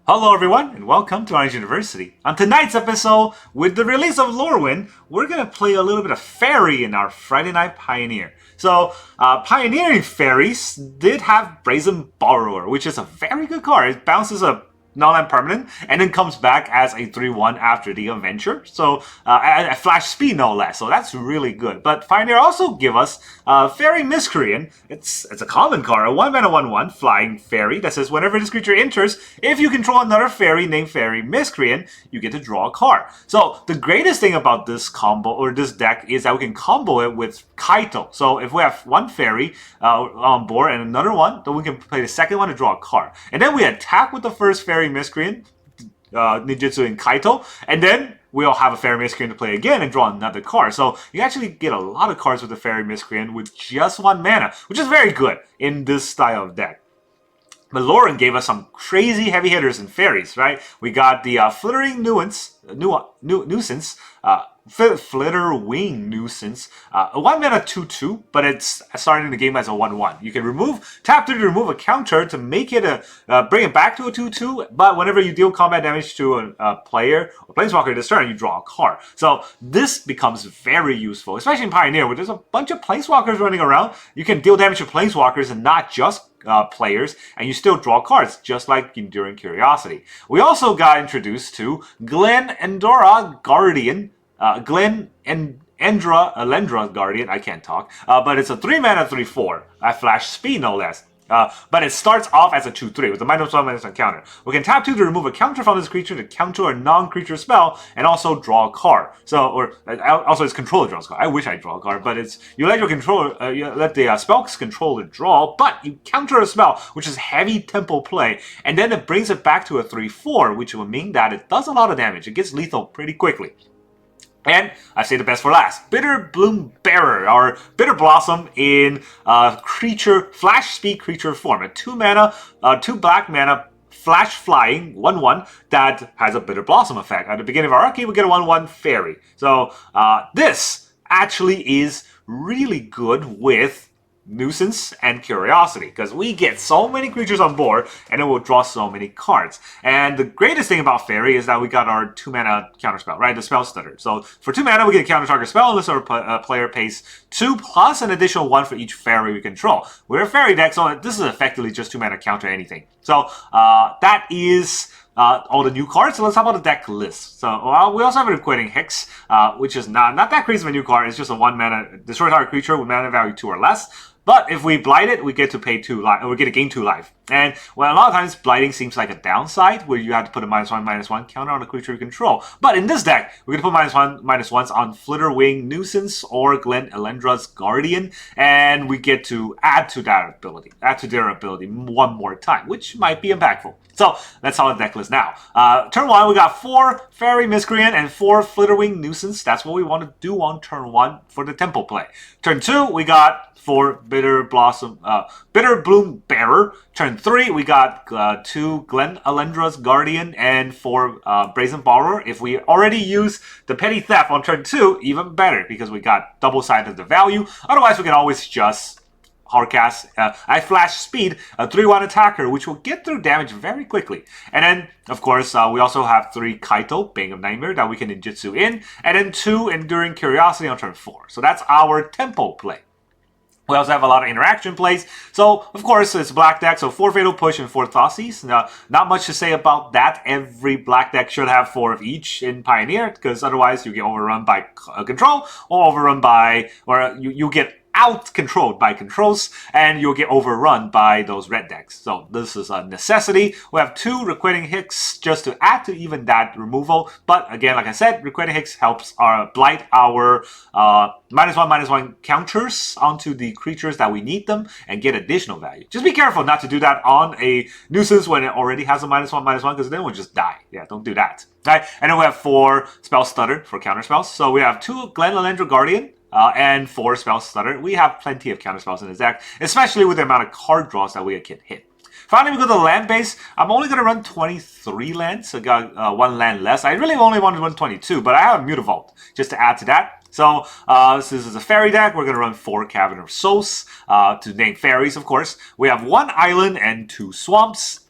Hello everyone, and welcome to Orange University. On tonight's episode, with the release of Lorwyn, we're going to play a little bit of Faerie in our Friday Night Pioneer. So, Pioneering Fairies did have Brazen Borrower, which is a very good card. It bounces a non-land permanent, and then comes back as a 3-1 after the adventure. So, at flash speed no less, so that's really good. But Pioneer also give us Faerie Miscreant. It's a common card, a 1-mana 1-1 flying fairy that says whenever this creature enters, if you control another fairy named Faerie Miscreant, you get to draw a card. So, the greatest thing about this combo, or this deck, is that we can combo it with Kaito. So, if we have one fairy on board and another one, then we can play the second one to draw a card. And then we attack with the first Faerie Miscreant, Ninjutsu and Kaito, and then we'll have a Faerie Miscreant to play again and draw another card. So you actually get a lot of cards with the Faerie Miscreant with just 1 mana, which is very good in this style of deck. But Lorwyn gave us some crazy heavy hitters in fairies, right? We got the Flitterwing Nuisance, Flitterwing Nuisance, a 1-mana 2-2, but it's starting the game as a 1-1. You can tap to remove a counter to make it bring it back to a 2-2, but whenever you deal combat damage to a player or planeswalker this turn, you draw a card. So this becomes very useful, especially in Pioneer, where there's a bunch of planeswalkers running around. You can deal damage to planeswalkers and not just players, and you still draw cards, just like Enduring Curiosity. We also got introduced to Glen Endora Guardian, Elendra Guardian, I can't talk, but it's a 3-mana 3-4, at flash speed no less. But it starts off as a 2-3 with a -1/-1 counter. We can tap 2 to remove a counter from this creature to counter a non-creature spell and also draw a card. So, or also its controller draws a card. I wish I draw a card, but it's you let your controller, you let the spell's controller draw, but you counter a spell, which is heavy tempo play, and then it brings it back to a 3-4, which will mean that it does a lot of damage. It gets lethal pretty quickly. And I say the best for last. Bitterbloom Bearer, or Bitter Blossom in flash speed creature form. A 2-mana, 2 black mana flash flying 1-1 that has a Bitter Blossom effect. At the beginning of our arcade, we get a 1-1 fairy. So this actually is really good with Nuisance and Curiosity, because we get so many creatures on board and it will draw so many cards. And the greatest thing about Faerie is that we got our 2-mana counterspell, right? The spell stutter. So for 2 mana, we get a counter target spell unless our player pays 2 plus an additional 1 for each fairy we control. We're a fairy deck, so this is effectively just 2 mana counter anything. So that is all the new cards. So let's talk about the deck list. So we also have a Requiting Hicks, which is not that crazy of a new card. It's just a 1-mana destroy target creature with mana value 2 or less. But if we blight it, we get to pay 2 life, or we get to gain 2 life. And well, a lot of times blighting seems like a downside, where you have to put a -1/-1 counter on a creature you control. But in this deck, we're going to put -1/-1s on Flitterwing Nuisance or Glen Elendra's Guardian, and we get to add to their ability 1 more time, which might be impactful. So that's how the deck list now. Turn 1, we got 4 Faerie Miscreant and 4 Flitterwing Nuisance. That's what we want to do on turn 1 for the tempo play. Turn 2, we got 4 Bitterbloom Bearer. Turn 3, we got 2 Glen Elendra's Guardian and 4 Brazen Borrower. If we already use the Petty Theft on turn 2, even better, because we got double side of the value. Otherwise, we can always just hardcast at flash speed a 3-1 attacker, which will get through damage very quickly. And then, of course, we also have 3 Kaito, Bane of Nightmare, that we can ninjutsu in, and then 2 Enduring Curiosity on turn 4. So that's our tempo play. We also have a lot of interaction plays. So, of course, it's a black deck, so 4 Fatal Push and 4 Thoughtseize. Now, not much to say about that. Every black deck should have 4 of each in Pioneer, because otherwise you get overrun by control, or overrun by, or you get out-controlled by controls, and you'll get overrun by those red decks. So this is a necessity. We have 2 Requiting Hicks just to add to even that removal. But again, like I said, Requiting Hicks helps blight our -1/-1 counters onto the creatures that we need them and get additional value. Just be careful not to do that on a Nuisance when it already has a -1/-1, because then we'll just die. Yeah, don't do that. Right? And then we have 4 Spell Stutter for counter spells. So we have 2 Glen Elendra Guardian, and 4 Spell Stutter. We have plenty of counterspells in this deck, especially with the amount of card draws that we can hit. Finally, we go to the land base. I'm only going to run 23 lands, so I got 1 land less. I really only want to run 22, but I have a Mutavault just to add to that. So this is a fairy deck. We're going to run 4 Cavern of Souls to name fairies, of course. We have 1 island and 2 swamps.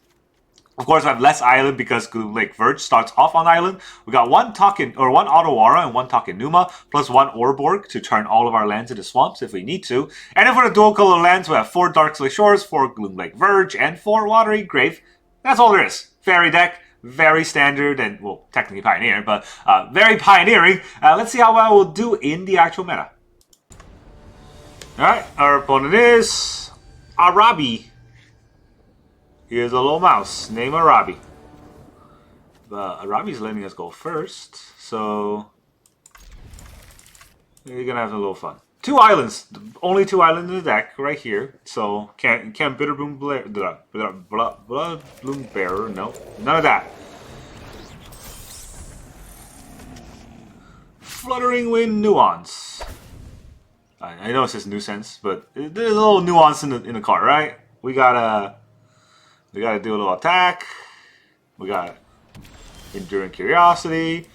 Of course, we have less island because Gloomlake Verge starts off on island. We got one token or one Otawara and one token Numa, plus one Orborg to turn all of our lands into swamps if we need to. And if we're the dual color lands, we have 4 Darkslick Shores, 4 Gloomlake Verge, and 4 Watery Grave. That's all there is. Fairy deck, very standard and, well, technically pioneer, but very pioneering. Let's see how well we'll do in the actual meta. Alright, our opponent is Arabi. Here's a little mouse named Arabi. But Arabi's letting us go first, so you're gonna have a little fun. 2 islands, only 2 islands in the deck right here. So can't Bitterbloom Bearer? No, none of that. Flitterwing Nuisance. I know it says Nuisance, but there's a little nuance in the card, right? We gotta do a little attack. We got Enduring Curiosity.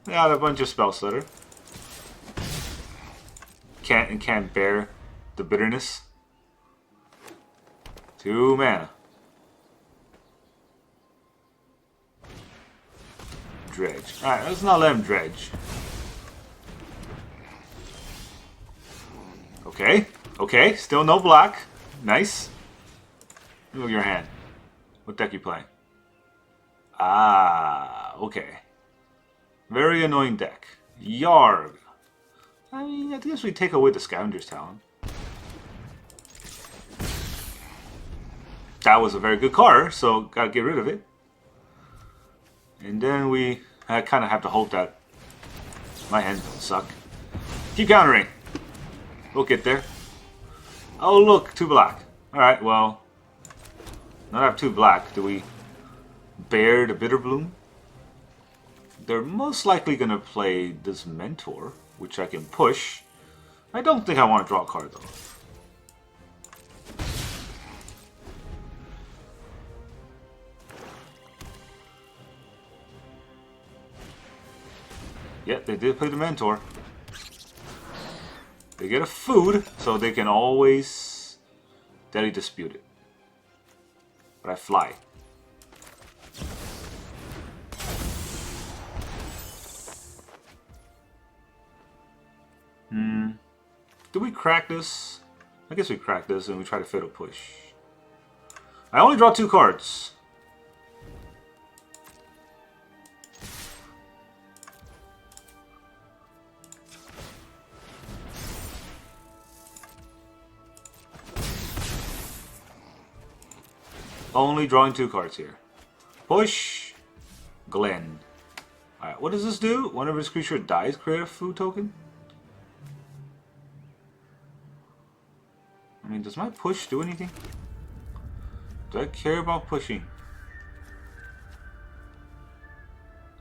We got a bunch of spell stutter. Can't bear the bitterness. 2 mana. Dredge. Alright, let's not let him dredge. Okay, still no black. Nice. Look at your hand. What deck you playing? Ah, okay. Very annoying deck. Yarg. I mean, I guess we take away the Scavenger's Talon. That was a very good card, so gotta get rid of it. And then I kind of have to hope that my hands don't suck. Keep countering. We'll get there. Oh, look, 2 black. Alright, well, now I have 2 black. Do we bear the Bitterbloom? They're most likely going to play this Mentor, which I can push. I don't think I want to draw a card, though. Yeah, they did play the Mentor. They get a food, so they can always Deadly Dispute it. But I fly. Do we crack this? I guess we crack this and we try to Fatal Push. I only draw 2 cards. Only drawing 2 cards here. Push. Glen. Alright, what does this do? Whenever this creature dies, create a food token? I mean, does my push do anything? Do I care about pushing?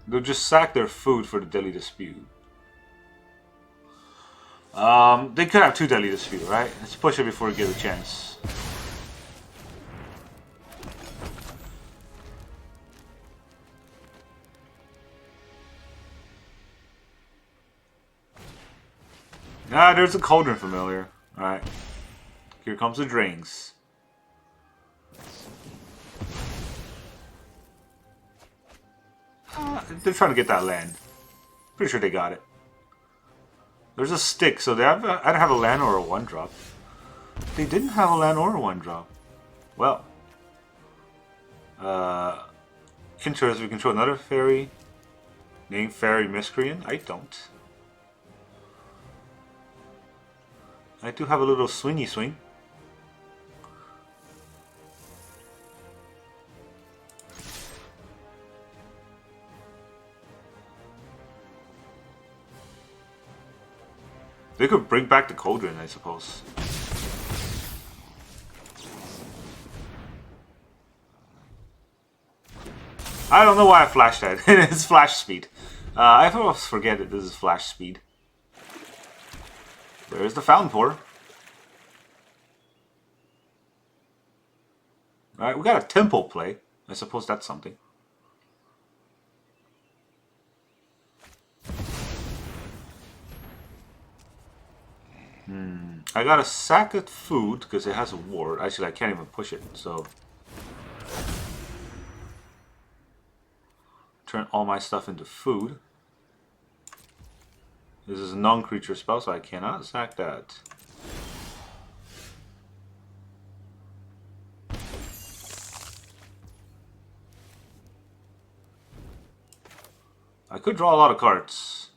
They'll just sack their food for the Deadly Dispute. They could have 2 Deadly Dispute, right? Let's push it before we get a chance. Ah, there's a Cauldron Familiar. Alright. Here comes the Drains. They're trying to get that land. Pretty sure they got it. There's a stick, so they have either have a land or a 1-drop. They didn't have a land or a 1-drop. Well. Interesting. We control another fairy named Faerie Miscreant. I don't. I do have a little swingy swing. They could bring back the Cauldron, I suppose. I don't know why I flashed that. It's flash speed. I always forget that this is flash speed. There's the Fountain Pour. Alright, we got a Temple play. I suppose that's something. I gotta sack it food because it has a ward. Actually, I can't even push it, so. turn all my stuff into food. This is a non-creature spell, so I cannot sack that. I could draw a lot of cards.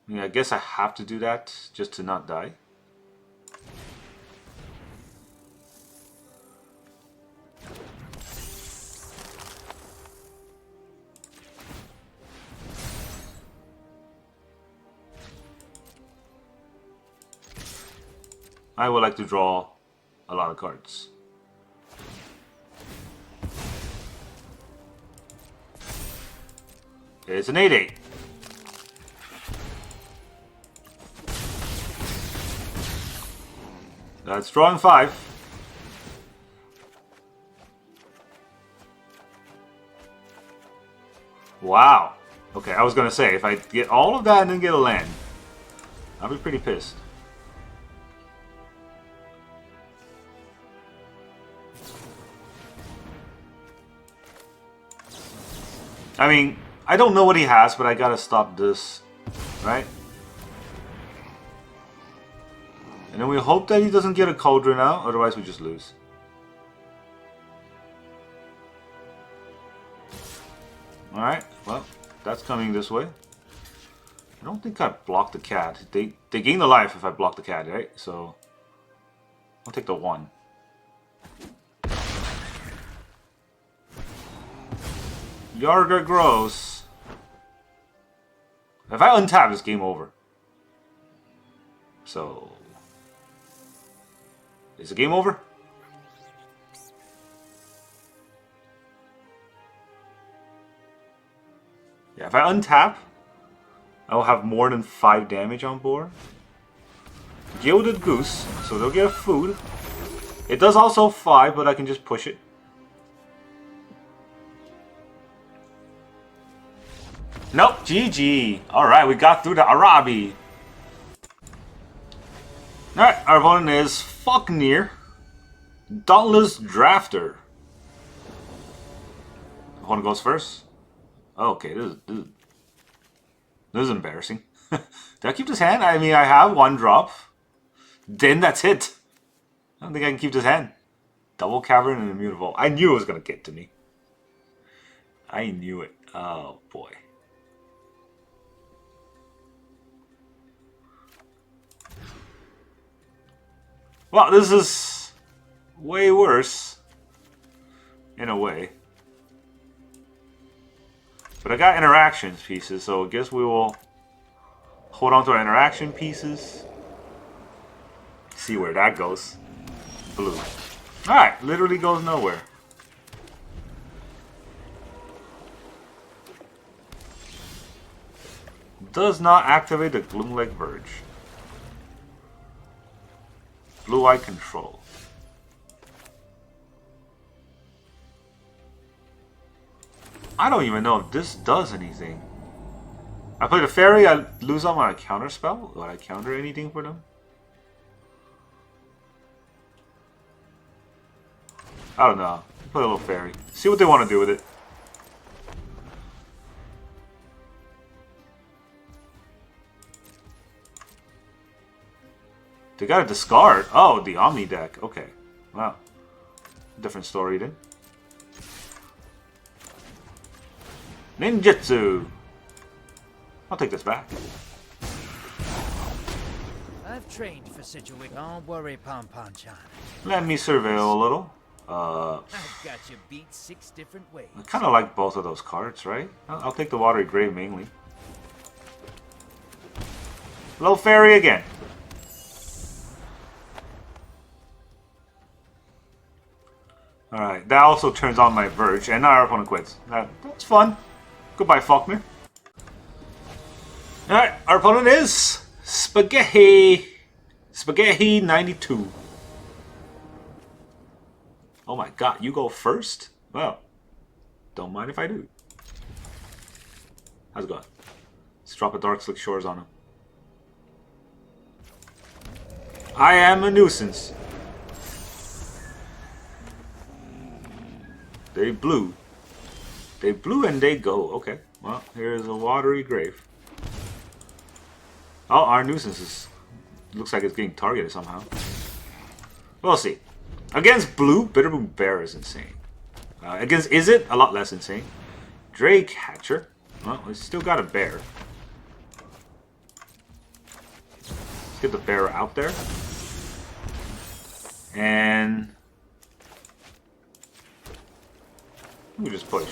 Yeah, I guess I have to do that just to not die. I would like to draw a lot of cards. It's an 8/8. That's drawing 5. Wow. Okay, I was gonna say, if I get all of that and then get a land, I'll be pretty pissed. I mean, I don't know what he has, but I gotta stop this, right? And then we hope that he doesn't get a Cauldron out, otherwise we just lose. Alright, well, that's coming this way. I don't think I blocked the cat. They gain a life if I block the cat, right? So, I'll take the 1. Yarga grows. If I untap, it's game over. So, is it game over? Yeah, if I untap, I will have more than 5 damage on board. Gilded Goose, so they'll get a food. It does also 5, but I can just push it. Nope, GG. Alright, we got through the Arabi. Alright, our opponent is Falknir, Dauntless Drafter. Opponent goes first. Oh, okay, this is embarrassing. Did I keep this hand? I mean, I have 1 drop. Then that's it. I don't think I can keep this hand. Double Cavern and Immutable. I knew it was going to get to me. I knew it. Oh, boy. Well, this is way worse, in a way. But I got interaction pieces, so I guess we will hold on to our interaction pieces. See where that goes. Blue. Alright, literally goes nowhere. Does not activate the Gloomlake Verge. Blue-eye control. I don't even know if this does anything. I play the fairy, I lose on my counter spell. Would I counter anything for them? I don't know. Play a little fairy. See what they want to do with it. They got to discard. Oh, the Omni deck. Okay. Wow. Different story then. Ninjutsu. I'll take this back. I've trained for situation. Don't worry, Pom-Pom-chan. Let me surveil a little. I've got you beat 6 different ways. I kind of like both of those cards, right? I'll take the Watery Grave mainly. Hello, Fairy again. Alright, that also turns on my Verge, and now our opponent quits. That's fun. Goodbye, Falkner. Alright, our opponent is Spaghetti 92. Oh my god, you go first? Well, don't mind if I do. How's it going? Let's drop a Darkslick Shores on him. I am a nuisance. They blew. They blew and they go. Okay. Well, here's a watery grave. Oh, our nuisance is... looks like it's getting targeted somehow. We'll see. Against blue, Bitterbloom Bearer is insane. Against Izzet, a lot less insane. Drake Hatcher. Well, we still got a bear. Let's get the bear out there. And... we just push.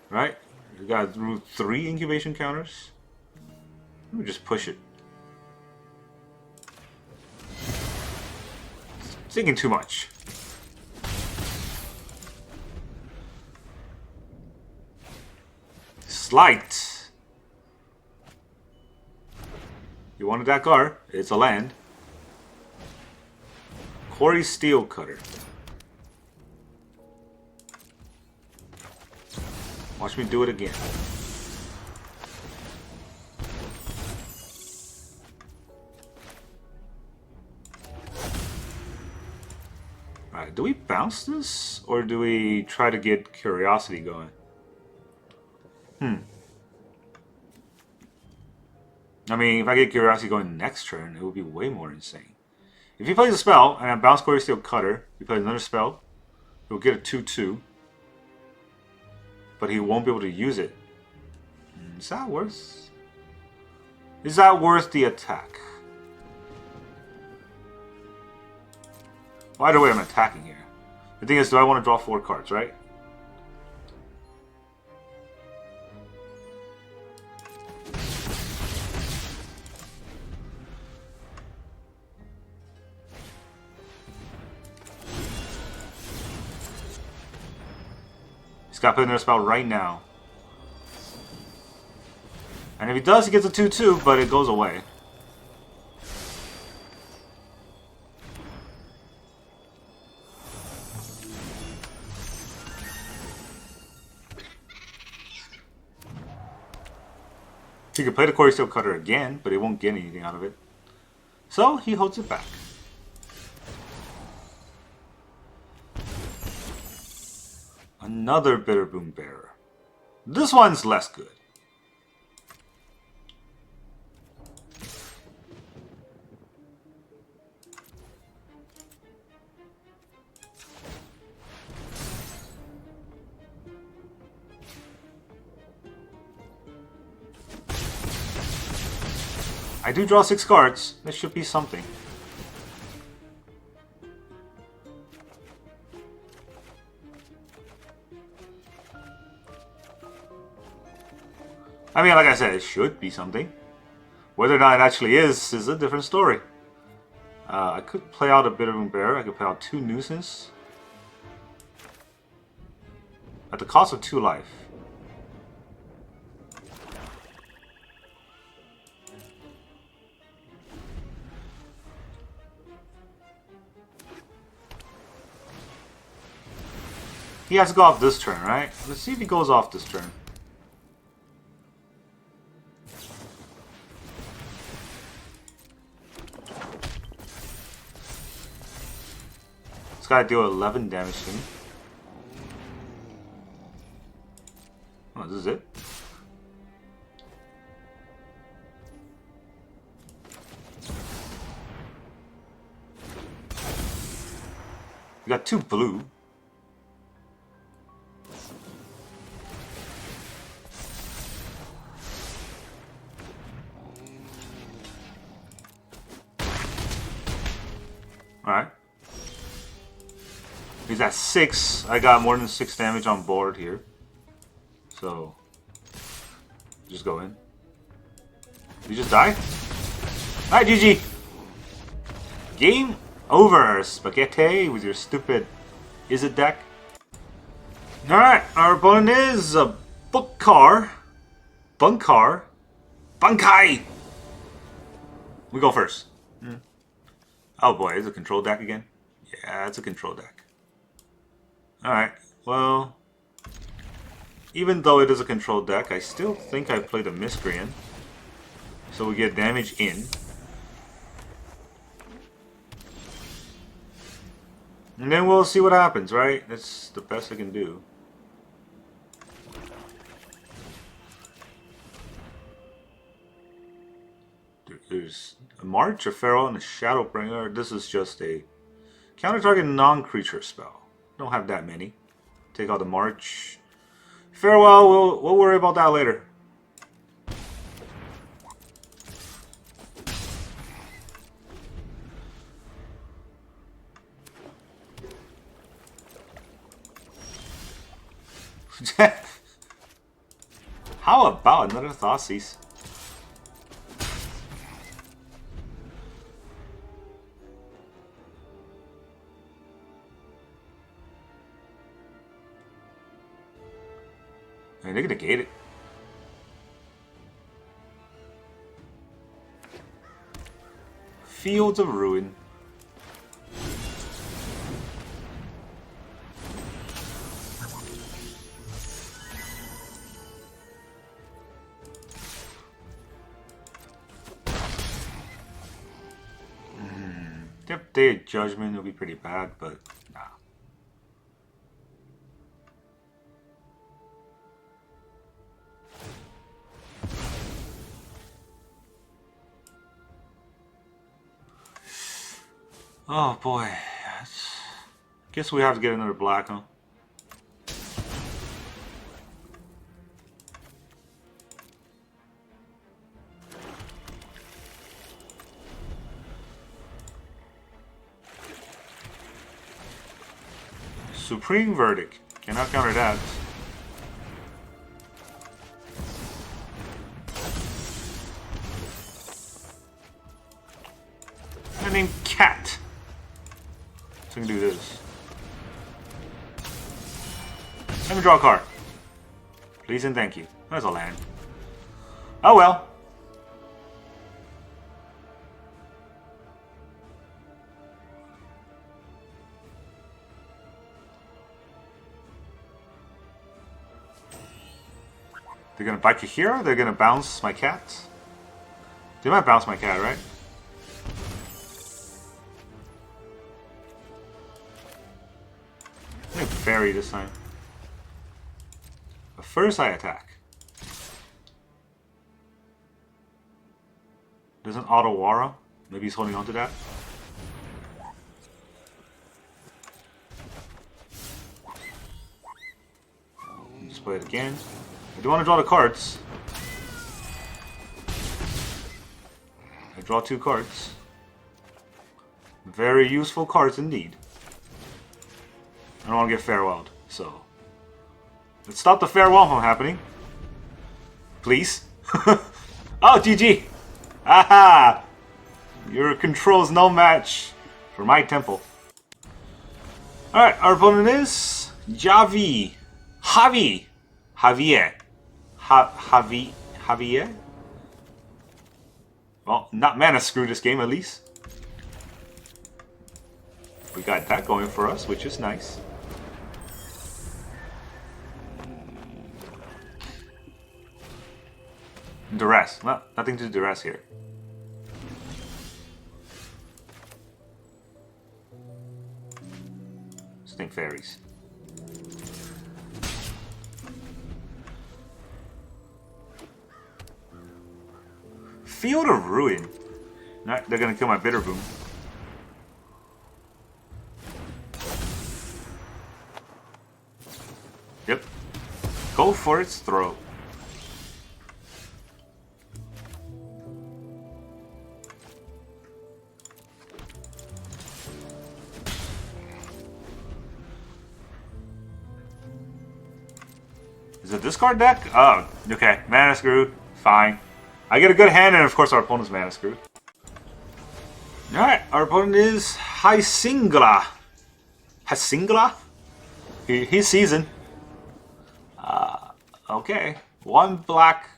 Right? We got through 3 incubation counters. We just push it. Thinking too much. Slight. You wanted that card? It's a land. Quarry Steel Cutter. Watch me do it again. Alright, do we bounce this? Or do we try to get Curiosity going? I mean, if I get Curiosity going next turn, it would be way more insane. If he plays a spell, and I bounce Quarry Steel Cutter, he plays another spell, he'll get a 2/2. But he won't be able to use it. Is that worth? Is that worth the attack? Well, either way, I'm attacking here. The thing is, do I want to draw 4 cards, right? He's got to put in a spell right now. And if he does, he gets a 2/2, but it goes away. He could play the Quarry Steel Cutter again, but he won't get anything out of it. So he holds it back. Another Bitterbloom Bearer. This one's less good. I do draw 6 cards. This should be something. I mean, like I said, it should be something. Whether or not it actually is a different story. I could play out a Bitterbloom Bearer. I could play out 2 Nuisance. At the cost of 2 life. He has to go off this turn, right? Let's see if he goes off this turn. This guy deal 11 damage to me. Oh, this is it? We got 2 blue. Alright. He's at 6. I got more than 6 damage on board here. So, just go in. You just die? Alright, GG! Game over, Spaghetti, with your stupid Izzet deck. Alright, our opponent is a Bunkai. We go first. Oh boy, is it a control deck again? Yeah, it's a control deck. Alright, well... even though it is a control deck, I still think I played a Miscreant. So we get damage in. And then we'll see what happens, right? That's the best I can do. There's a March, a Feral, and a Shadowbringer. This is just a counter target non-creature spell. Don't have that many. Take out the March. Farewell, we'll worry about that later. How about another Thoughtseize? I mean, they're gonna gate it. Fields of Ruin. Yep, Day of Judgment will be pretty bad, but nah. Oh boy. Guess we have to get another black, huh? Supreme Verdict. Cannot counter that. I named Cat. So I can do this. Let me draw a card. Please and thank you. That's a land. Oh well. They're gonna bite your hero? They're gonna bounce my cat? They might bounce my cat, right? I think Fairy this time. But first I attack. There's an Otawara. Maybe he's holding on to that. Let's play it again. I do want to draw the cards. I draw 2 cards. Very useful cards indeed. I don't want to get farewelled, so let's stop the farewell from happening. Please. Oh, GG! Aha! Your control's no match for my temple. Alright, our opponent is Javier. Javier? Well, not mana screw this game at least. We got that going for us, which is nice. Duress. Well, nothing to duress here. Snake Fairies. Field of Ruin. Nah, they're gonna kill my Bitterbloom. Yep. Go for its throat. Is it discard deck? Oh, okay. Mana screwed. Fine. I get a good hand, and of course our opponent's mana screwed. Alright, our opponent is Hysingla. Hysingla? He's seasoned. Okay. 1 black,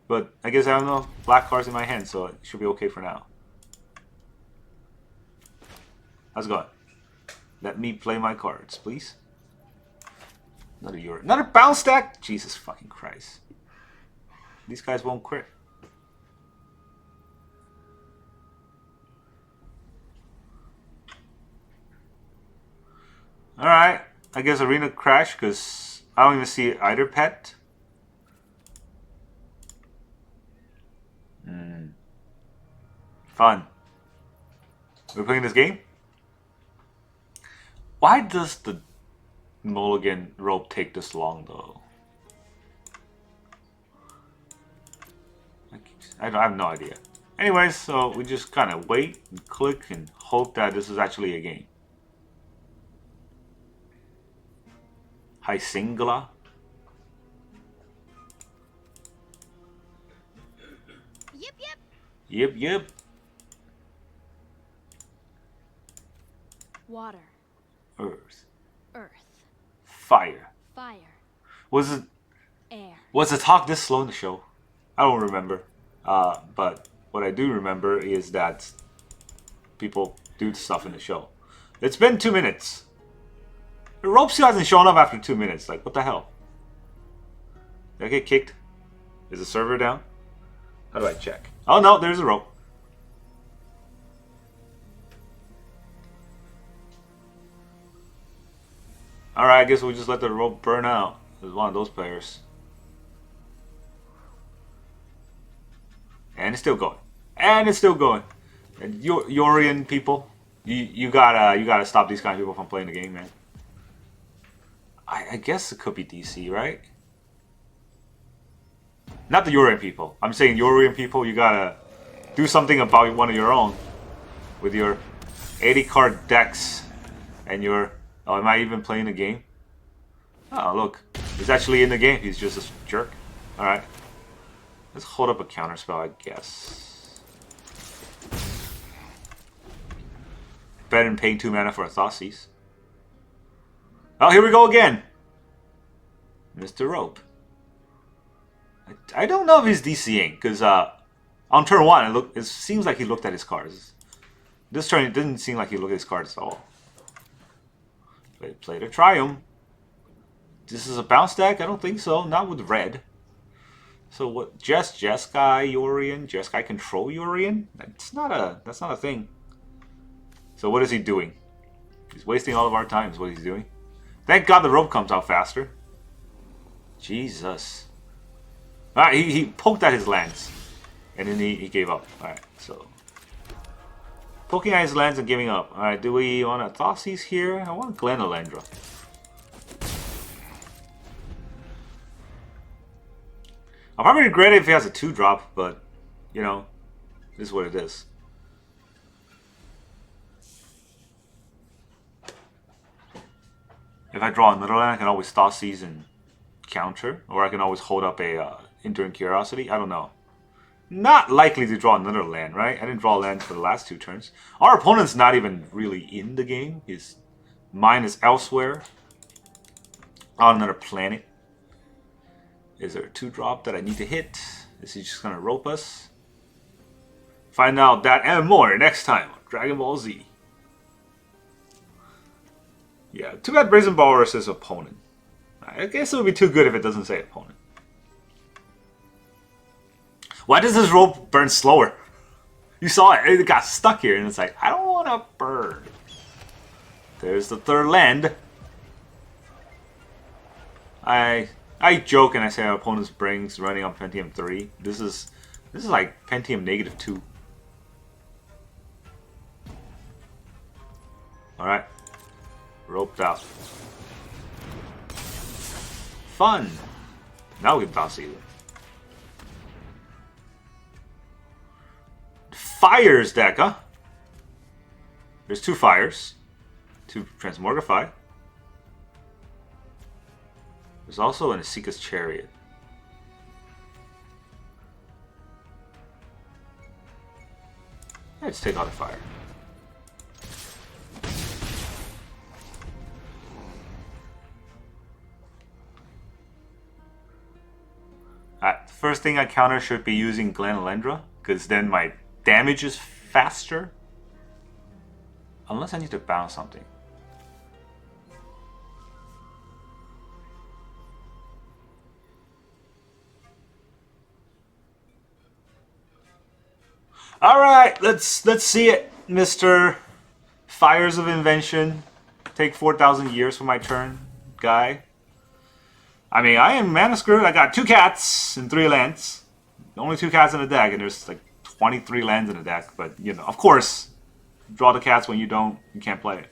but I guess I have no black cards in my hand, so it should be okay for now. How's it going? Let me play my cards, please. Another bounce stack? Jesus fucking Christ. These guys won't crit. Alright, I guess Arena Crash, because I don't even see either pet. Fun. We're playing this game? Why does the mulligan rope take this long though? I have no idea. Anyways, so we just kind of wait and click and hope that this is actually a game. Hi Singla. Yep, yep. Yep, yep. Water. Earth. Earth. Fire. Fire. Was it Air. the talk this slow in the show? I don't remember. But what I do remember is that people do stuff in the show. It's been 2 minutes. The rope still hasn't shown up after 2 minutes. Like, what the hell? Did I get kicked? Is the server down? How do I check? Oh no, there's a rope. Alright, I guess we'll just let the rope burn out. As one of those players. And it's still going. And it's still going. And Yorian people, you gotta stop these kind of people from playing the game, man. I guess it could be DC, right? Not the Yorian people. I'm saying Yorian people, you gotta do something about one of your own. With your 80 card decks and your... Oh, am I even playing the game? Oh, look. He's actually in the game. He's just a jerk. Alright. Let's hold up a counter spell, I guess. Better than paying 2 mana for a Thoughtseize. Oh, here we go again! Mr. Rope. I don't know if he's DCing, because on turn 1, it seems like he looked at his cards. This turn, it didn't seem like he looked at his cards at all. Play to Triumph. This is a bounce deck? I don't think so. Not with red. So what? Jeskai Yorian? Jeskai control Yorian? That's not a thing. So what is he doing? He's wasting all of our time is what he's doing. Thank God the rope comes out faster. Jesus. Alright, he poked at his lands. And then he gave up. Alright, so. Poking at his lands and giving up. Alright, do we want a Thoughtseize here? I want Glen Elendra. I'll probably regret it if he has a 2-drop, but, you know, this is what it is. If I draw another land, I can always Thoughtseize and counter, or I can always hold up a Enduring Curiosity. I don't know. Not likely to draw another land, right? I didn't draw a land for the last 2 turns. Our opponent's not even really in the game. His mind is elsewhere. On another planet. Is there a 2-drop that I need to hit? Is he just gonna rope us? Find out that and more next time on Dragon Ball Z. Yeah, too bad Brazen Borrower says opponent. I guess it would be too good if it doesn't say opponent. Why does this rope burn slower? You saw it, it got stuck here, and it's like, I don't want to burn. There's the 3rd land. I joke and I say our opponent's brings running on Pentium 3. This is like Pentium -2. Alright. Roped out. Fun! Now we can toss either. Fires deck, huh? There's 2 fires. 2 Transmogrify. There's also an Asika's Chariot. Let's take out the fire. Alright, the first thing I counter should be using Glen Elendra, because then my damage is faster. Unless I need to bounce something. Alright, let's see it, Mr. Fires of Invention. Take 4,000 years for my turn, guy. I mean, I am mana screwed. I got 2 cats and 3 lands. Only 2 cats in the deck, and there's like 23 lands in the deck, but you know, of course, draw the cats when you can't play it.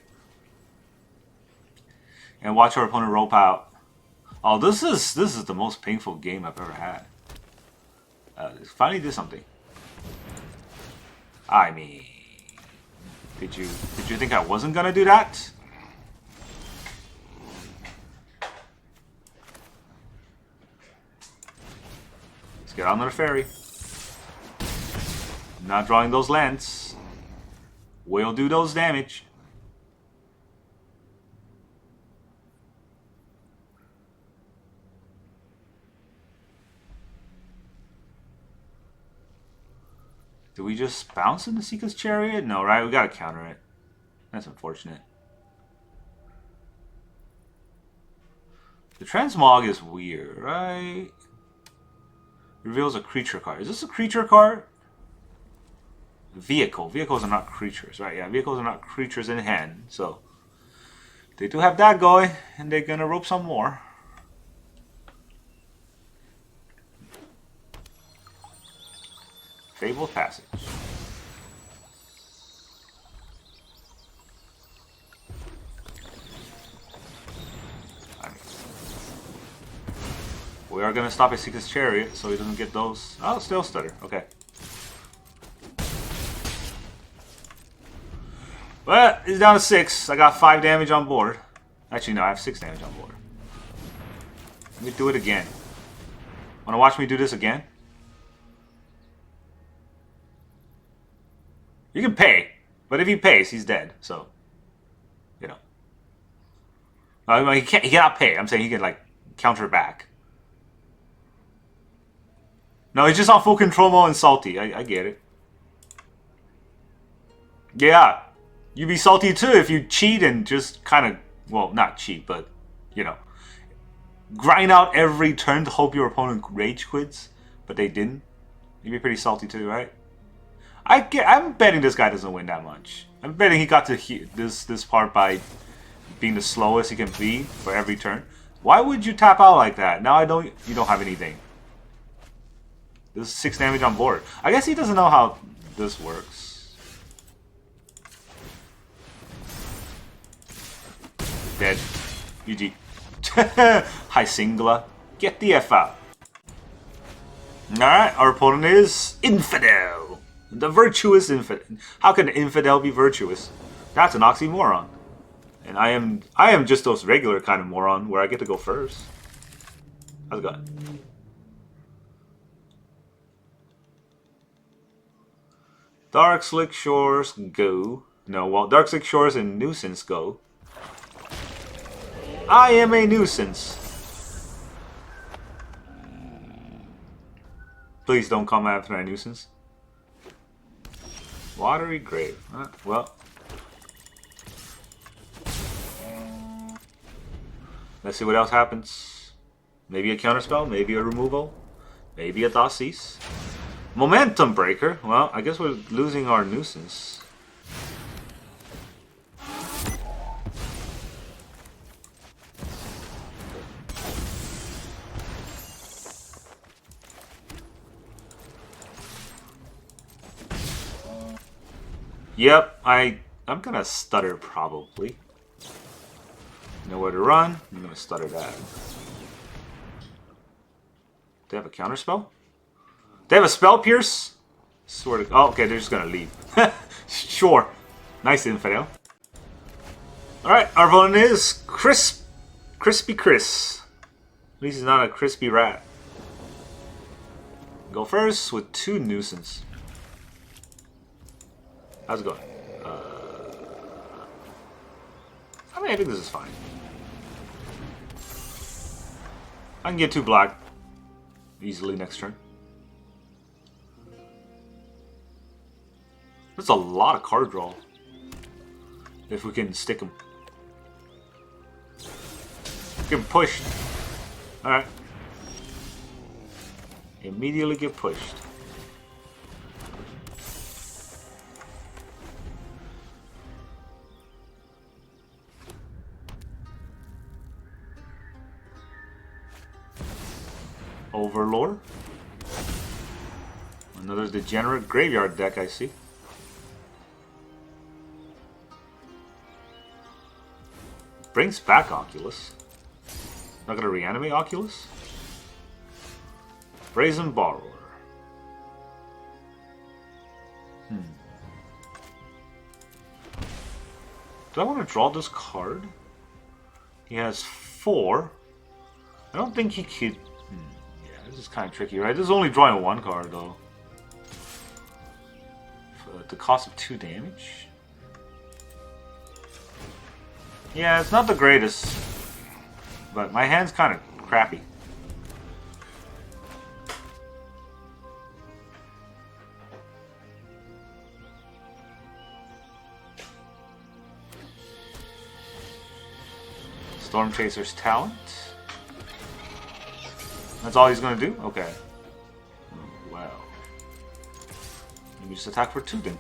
And watch our opponent rope out. Oh, this is the most painful game I've ever had. Finally did something. I mean, did you think I wasn't gonna do that? Let's get on to the fairy. Not drawing those lands. Will do those damage. Do we just bounce in the Seeker's Chariot? No, right? We gotta counter it. That's unfortunate. The Transmog is weird, right? Reveals a creature card. Is this a creature card? Vehicle. Vehicles are not creatures, right? Yeah, vehicles are not creatures in hand. So, they do have that going, and they're gonna rope some more. Fabled Passage. We are going to stop a Seeker's Chariot so he doesn't get those. Oh, still stutter. Okay. But he's down to 6. I got 5 damage on board. Actually, no, I have 6 damage on board. Let me do it again. Want to watch me do this again? You can pay, but if he pays, he's dead. So, you know. I mean, he cannot pay. I'm saying he can, like, counter back. No, he's just on full control mode and salty. I get it. Yeah. You'd be salty too if you cheat and just kind of, well, not cheat, but, you know, grind out every turn to hope your opponent rage quits, but they didn't. You'd be pretty salty too, right? I'm betting this guy doesn't win that much. I'm betting he got to this part by being the slowest he can be for every turn. Why would you tap out like that? Now you don't have anything. This is 6 damage on board. I guess he doesn't know how this works. Dead. GG. Hi Singla. Get the F out. Alright, our opponent is Infidel. The virtuous infidel. How can an infidel be virtuous? That's an oxymoron. And I am just those regular kind of moron where I get to go first. How's it going? Darkslick Shores go. No, well, Darkslick Shores and Nuisance go. I am a nuisance. Please don't come after a nuisance. Watery Grave. Well. Let's see what else happens. Maybe a counterspell, maybe a removal, maybe a Dossies. Momentum Breaker. Well, I guess we're losing our nuisance. Yep, I'm gonna stutter probably. Nowhere to run. I'm gonna stutter that. Do they have a counterspell? They have a spell pierce? Swear to. Oh, okay, they're just gonna leave. Sure. Nice infidel. Alright, our opponent is Crispy Chris. At least he's not a crispy rat. Go first with 2 nuisance. How's it going? I mean, I think this is fine. I can get 2 black easily next turn. That's a lot of card draw. If we can stick him. Get pushed. Alright. Immediately get pushed. Overlord. Another degenerate graveyard deck, I see. Brings back Oculus. Not gonna reanimate Oculus? Brazen Borrower. Do I want to draw this card? He has 4. I don't think he could... Yeah, this is kind of tricky, right? This is only drawing 1 card, though. For the cost of 2 damage? Yeah, it's not the greatest. But my hand's kind of crappy. Storm Chaser's Talent. That's all he's gonna do? Okay. Oh, wow. Maybe just attack for 2 then.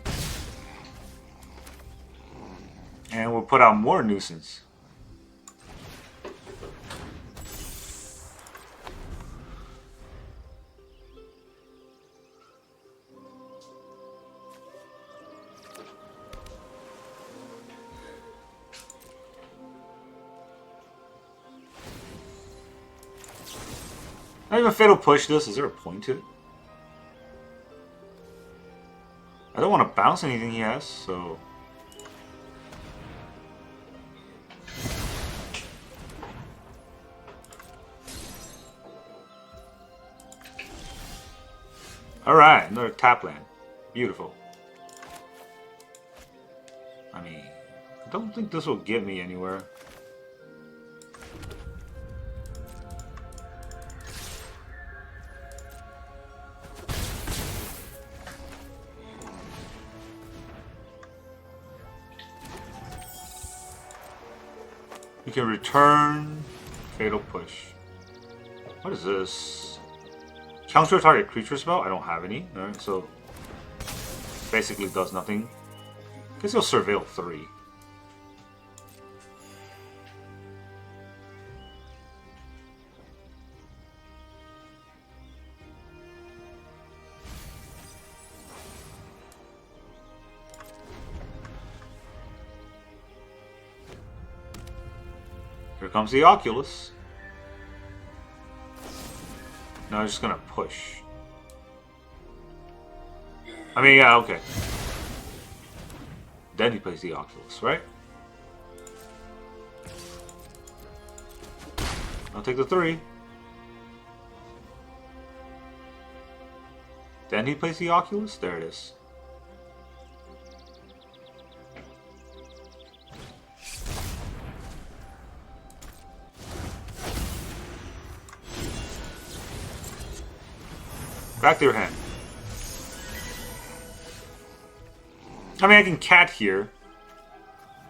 And we'll put out more Nuisance. Not even Fatal Push this. Is there a point to it? I don't want to bounce anything he has, so... Alright, another tap land. Beautiful. I mean, I don't think this will get me anywhere. You can return Fatal Push. What is this? Counter target creature spell? I don't have any. Alright, so basically does nothing. Guess he'll Surveil 3. Here comes the Oculus. No, I'm just gonna push. I mean, yeah, okay. Then he plays the Oculus, right? I'll take the 3. Then he plays the Oculus? There it is. Back to your hand. I mean, I can cat here.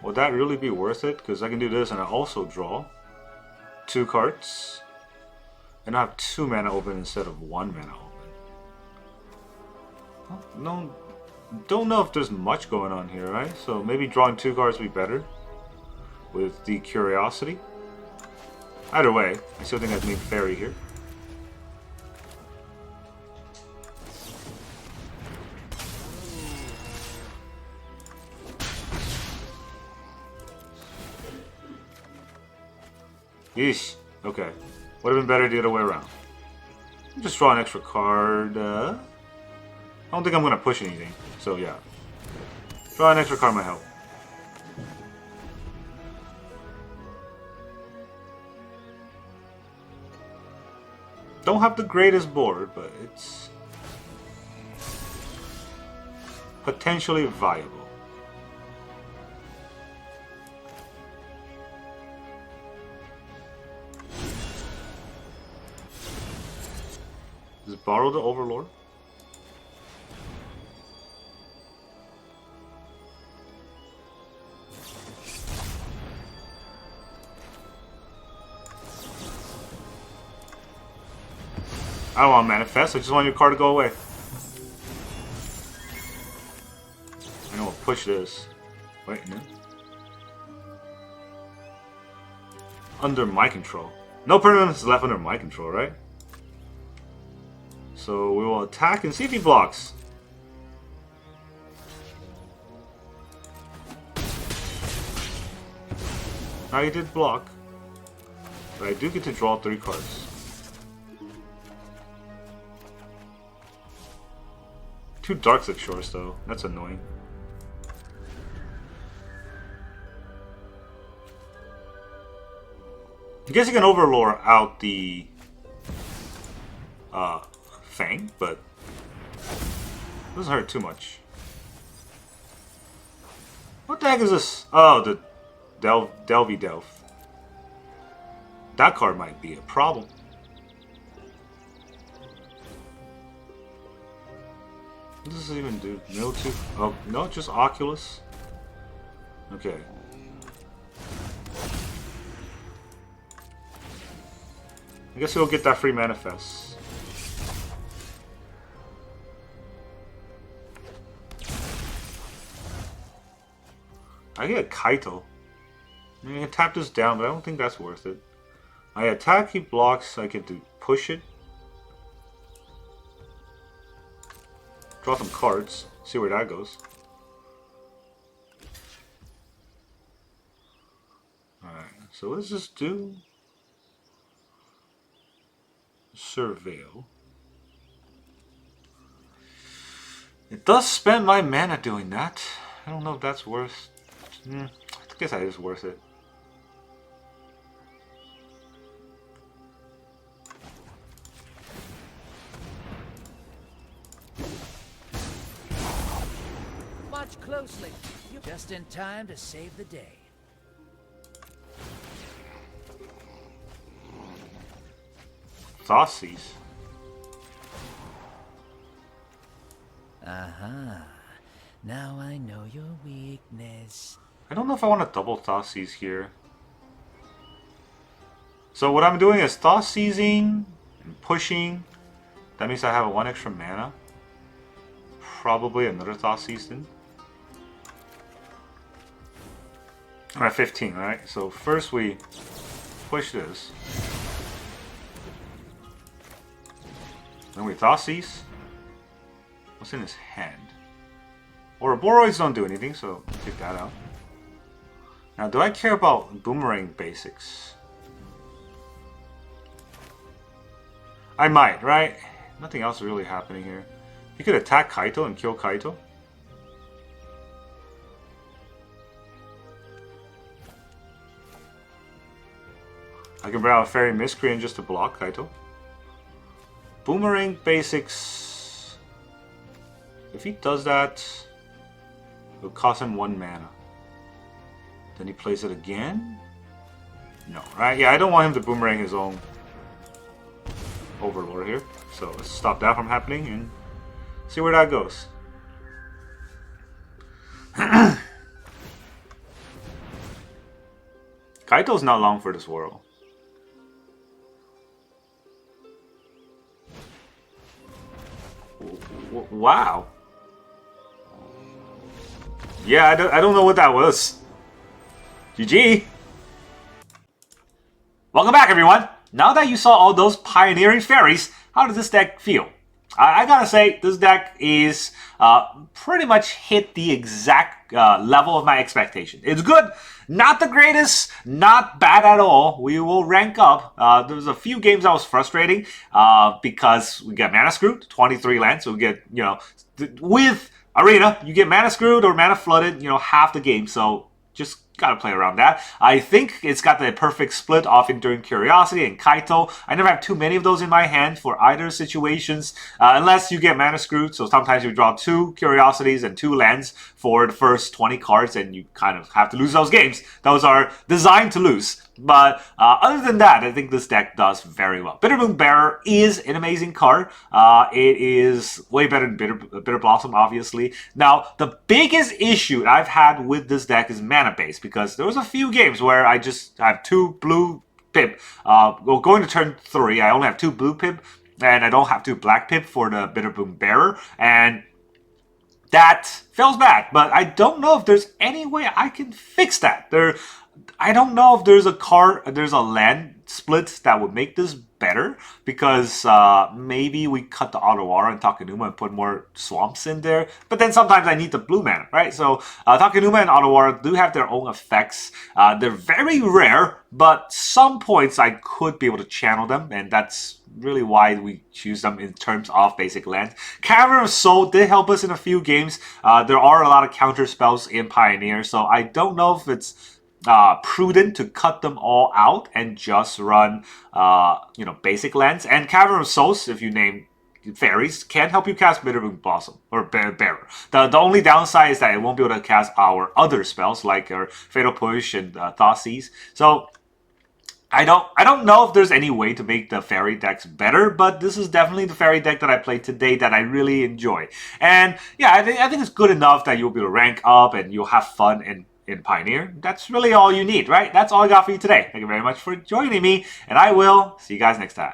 Would that really be worth it? Because I can do this and I also draw 2 cards. And I have 2 mana open instead of 1 mana open. No, don't know if there's much going on here, right? So maybe drawing 2 cards would be better with the Curiosity. Either way, I still think I'd need Faerie here. Yeesh. Okay. Would have been better the other way around. Just draw an extra card. I don't think I'm going to push anything. So, yeah. Draw an extra card might help. Don't have the greatest board, but it's potentially viable. Just borrow the Overlord. I don't want to manifest, I just want your card to go away. I know we'll push this. Wait, no. Under my control. No permanence is left under my control, right? So we will attack and see if he blocks. Now he did block. But I do get to draw 3 cards. 2 Darkslick Shores though. That's annoying. I guess you can overlore out the Fang, but it doesn't hurt too much. What the heck is this? Oh, the Delvey Delve. That card might be a problem. What does this even do? No two? Oh, no, just Oculus. Okay. I guess we'll get that free manifest. I get a Kaito. I mean, I can tap this down, but I don't think that's worth it. I attack, he blocks, I get to push it. Draw some cards, see where that goes. Alright, so let's just do Surveil. It does spend my mana doing that. I don't know if that's worth... I guess that is worth it. Watch closely. You're just in time to save the day. Thoughtseize. Now I know your weakness. I don't know if I want to double Thoughtseize here. So what I'm doing is Thoughtseizing and pushing. That means I have 1 extra mana. Probably another Thoughtseize then. I'm at 15, right? So first we push this. Then we Thoughtseize. What's in his hand? Ouroboros don't do anything, so take that out. Now, do I care about Boomerang basics? I might, right? Nothing else really happening here. He could attack Kaito and kill Kaito. I can bring out Faerie Miscreant just to block Kaito. Boomerang basics. If he does that, it'll cost him 1 mana. Then he plays it again? No, right? Yeah, I don't want him to boomerang his own Overlord here. So let's stop that from happening and see where that goes. Kaito's not long for this world. Wow. Yeah, I don't know what that was. GG. Welcome back, everyone. Now that you saw all those pioneering fairies, how does this deck feel? I gotta say, this deck is pretty much hit the exact level of my expectation. It's good, not the greatest, not bad at all. We will rank up. There was a few games that was frustrating because we get mana screwed, 23 lands, so we get, you know, with Arena, you get mana screwed or mana flooded, you know, half the game, so just gotta play around that. I think it's got the perfect split off Enduring Curiosity and Kaito. I never have too many of those in my hand for either situations, unless you get mana screwed. So sometimes you draw 2 Curiosities and 2 lands for the first 20 cards, and you kind of have to lose those games. Those are designed to lose. But other than that, I think this deck does very well. Bitterbloom Bearer is an amazing card. It is way better than Bitter Blossom, obviously. Now, the biggest issue I've had with this deck is mana base, because there was a few games where I just have 2 blue pip. Going to turn 3, I only have 2 blue pip, and I don't have 2 black pip for the Bitterbloom Bearer, and that feels bad. But I don't know if there's any way I can fix that. I don't know if there's a land splits that would make this better, because maybe we cut the Otawara and Takenuma and put more swamps in there. But then sometimes I need the blue mana, right? So Takenuma and Otawara do have their own effects. They're very rare, but some points I could be able to channel them, and that's really why we choose them in terms of basic lands. Cavern of Souls did help us in a few games. There are a lot of counter spells in Pioneer, so I don't know if it's prudent to cut them all out and just run, basic lands. And Cavern of Souls, if you name fairies, can help you cast Bitterbloom Blossom or Bearer. The only downside is that it won't be able to cast our other spells like our Fatal Push and Thoughtseize. So I don't know if there's any way to make the fairy decks better, but this is definitely the fairy deck that I played today that I really enjoy. And yeah, I think it's good enough that you'll be able to rank up and you'll have fun in Pioneer. That's really all you need, right? That's all I got for you today. Thank you very much for joining me, and I will see you guys next time.